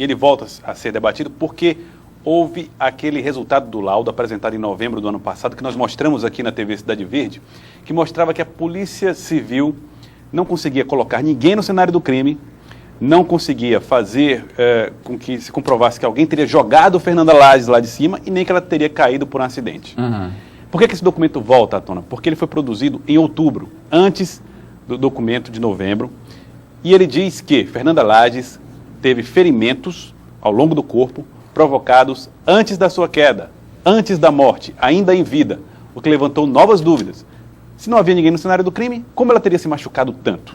e ele volta a ser debatido porque houve aquele resultado do laudo apresentado em novembro do ano passado, que nós mostramos aqui na TV Cidade Verde, que mostrava que a Polícia Civil não conseguia colocar ninguém no cenário do crime, não conseguia fazer com que se comprovasse que alguém teria jogado Fernanda Lages lá de cima e nem que ela teria caído por um acidente. Por que esse documento volta à tona? Porque ele foi produzido em outubro, antes do documento de novembro, e ele diz que Fernanda Lages teve ferimentos ao longo do corpo provocados antes da sua queda, antes da morte, ainda em vida, o que levantou novas dúvidas. Se não havia ninguém no cenário do crime, como ela teria se machucado tanto?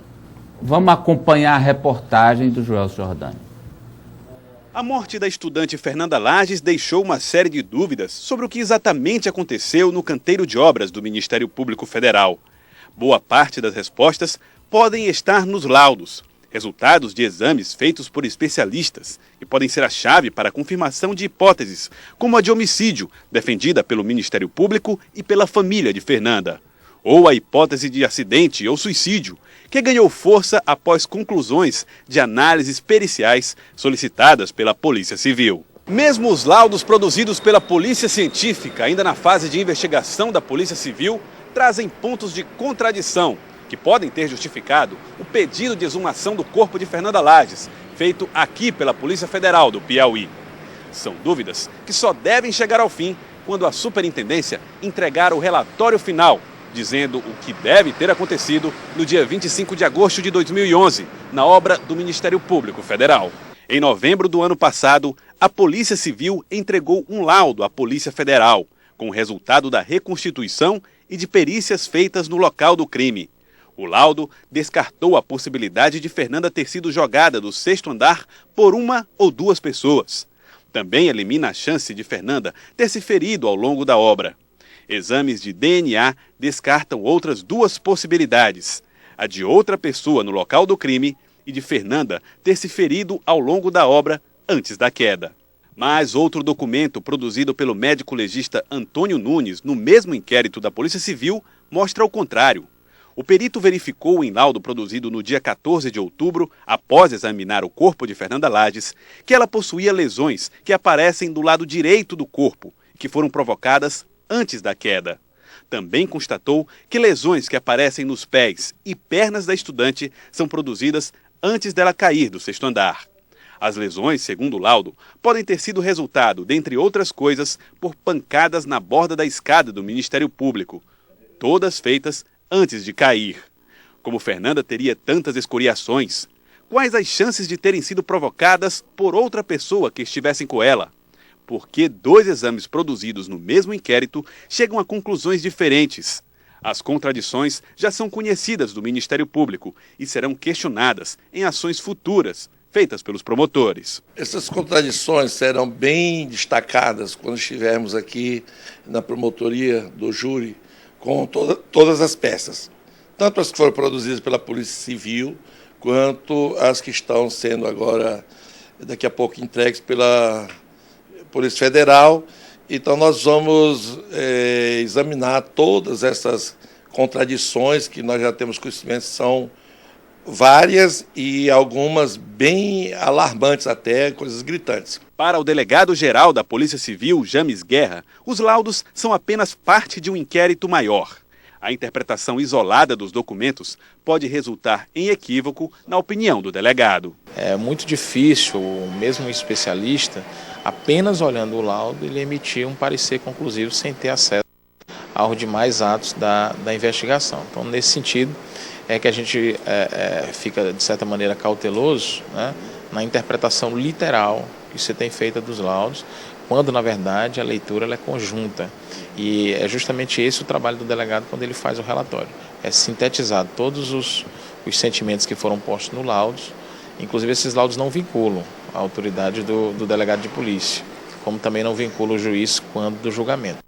Vamos acompanhar a reportagem do Joelso Jordani. A morte da estudante Fernanda Lages deixou uma série de dúvidas sobre o que exatamente aconteceu no canteiro de obras do Ministério Público Federal. Boa parte das respostas podem estar nos laudos, resultados de exames feitos por especialistas, e podem ser a chave para a confirmação de hipóteses, como a de homicídio, defendida pelo Ministério Público e pela família de Fernanda, ou a hipótese de acidente ou suicídio, que ganhou força após conclusões de análises periciais solicitadas pela Polícia Civil. Mesmo os laudos produzidos pela Polícia Científica, ainda na fase de investigação da Polícia Civil, trazem pontos de contradição que podem ter justificado o pedido de exumação do corpo de Fernanda Lages, feito aqui pela Polícia Federal do Piauí. São dúvidas que só devem chegar ao fim quando a Superintendência entregar o relatório final, dizendo o que deve ter acontecido no dia 25 de agosto de 2011, na obra do Ministério Público Federal. Em novembro do ano passado, a Polícia Civil entregou um laudo à Polícia Federal, com o resultado da reconstituição e de perícias feitas no local do crime. O laudo descartou a possibilidade de Fernanda ter sido jogada do 6º andar por uma ou duas pessoas. Também elimina a chance de Fernanda ter se ferido ao longo da obra. Exames de DNA descartam outras duas possibilidades: a de outra pessoa no local do crime e de Fernanda ter se ferido ao longo da obra antes da queda. Mas outro documento produzido pelo médico legista Antônio Nunes no mesmo inquérito da Polícia Civil mostra o contrário. O perito verificou em laudo produzido no dia 14 de outubro, após examinar o corpo de Fernanda Lages, que ela possuía lesões que aparecem do lado direito do corpo, que foram provocadas antes da queda. Também constatou que lesões que aparecem nos pés e pernas da estudante são produzidas antes dela cair do 6º andar. As lesões, segundo o laudo, podem ter sido resultado, dentre outras coisas, por pancadas na borda da escada do Ministério Público, todas feitas antes de cair. Como Fernanda teria tantas escoriações? Quais as chances de terem sido provocadas por outra pessoa que estivessem com ela? Porque dois exames produzidos no mesmo inquérito chegam a conclusões diferentes. As contradições já são conhecidas do Ministério Público e serão questionadas em ações futuras feitas pelos promotores. Essas contradições serão bem destacadas quando estivermos aqui na promotoria do júri com todas as peças, tanto as que foram produzidas pela Polícia Civil, quanto as que estão sendo agora, daqui a pouco, entregues pela Polícia Federal. Então nós vamos examinar todas essas contradições que nós já temos conhecimento, são várias e algumas bem alarmantes até, coisas gritantes. Para o delegado-geral da Polícia Civil, James Guerra, os laudos são apenas parte de um inquérito maior. A interpretação isolada dos documentos pode resultar em equívoco, na opinião do delegado. É muito difícil, mesmo um especialista, apenas olhando o laudo, ele emitir um parecer conclusivo sem ter acesso aos demais atos da investigação. Então, nesse sentido, é que a gente fica, de certa maneira, cauteloso, né, na interpretação literal que se tem feita dos laudos, quando, na verdade, a leitura ela é conjunta. E é justamente esse o trabalho do delegado quando ele faz o relatório. É sintetizar todos os sentimentos que foram postos no laudo. Inclusive, esses laudos não vinculam a autoridade do delegado de polícia, como também não vincula o juiz quando do julgamento.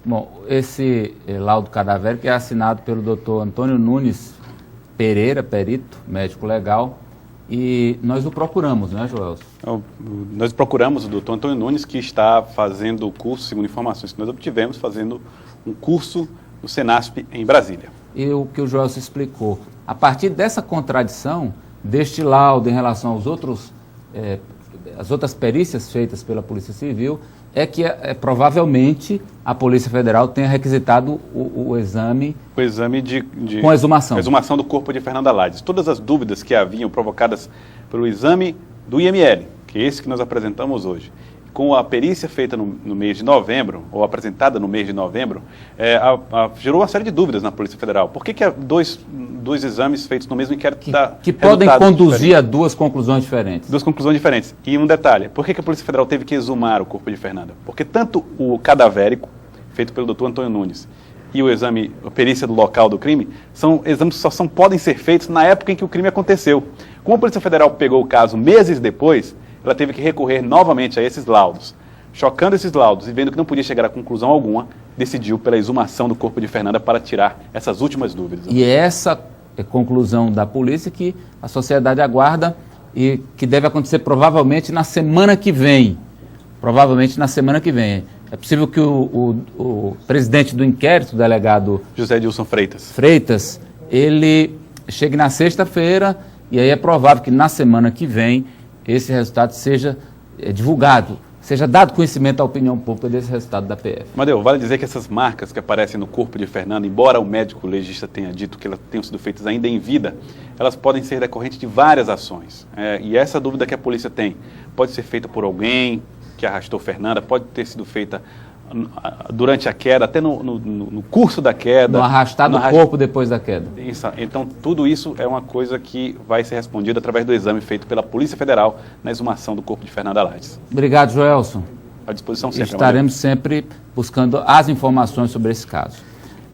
Bom, esse laudo cadavérico é assinado pelo Dr. Antônio Nunes Pereira, perito, médico legal, e nós o procuramos, né, Joelso? Nós procuramos o Dr. Antônio Nunes, que está fazendo o curso, segundo informações que nós obtivemos, fazendo um curso no Senasp em Brasília. E o que o Joelso explicou, a partir dessa contradição, deste laudo em relação aos outros as outras perícias feitas pela Polícia Civil, é que provavelmente a Polícia Federal tenha requisitado o exame... O exame com exumação. A exumação do corpo de Fernanda Lages. Todas as dúvidas que haviam provocadas pelo exame do IML, que é esse que nós apresentamos hoje, com a perícia feita no mês de novembro, ou apresentada no mês de novembro, gerou uma série de dúvidas na Polícia Federal. Por que dois exames feitos no mesmo inquérito que podem conduzir a duas conclusões diferentes? Duas conclusões diferentes. E um detalhe, por que a Polícia Federal teve que exumar o corpo de Fernanda? Porque tanto o cadavérico, feito pelo Dr. Antônio Nunes, e o exame, a perícia do local do crime, são exames que só podem ser feitos na época em que o crime aconteceu. Como a Polícia Federal pegou o caso meses depois, ela teve que recorrer novamente a esses laudos. Chocando esses laudos e vendo que não podia chegar a conclusão alguma, decidiu pela exumação do corpo de Fernanda para tirar essas últimas dúvidas. E é essa conclusão da polícia que a sociedade aguarda e que deve acontecer provavelmente na semana que vem. Provavelmente na semana que vem. É possível que o presidente do inquérito, o delegado José Edilson Freitas, ele chegue na sexta-feira e aí é provável que na semana que vem esse resultado seja divulgado, seja dado conhecimento à opinião pública desse resultado da PF. Amadeu, vale dizer que essas marcas que aparecem no corpo de Fernanda, embora o médico legista tenha dito que elas tenham sido feitas ainda em vida, elas podem ser decorrentes de várias ações. E essa dúvida que a polícia tem, pode ser feita por alguém que arrastou Fernanda, pode ter sido feita durante a queda, até no curso da queda. No arrastar do corpo depois da queda. Isso, então, tudo isso é uma coisa que vai ser respondida através do exame feito pela Polícia Federal na exumação do corpo de Fernanda Lages. Obrigado, Joelson. À disposição sempre. Estaremos sempre buscando as informações sobre esse caso.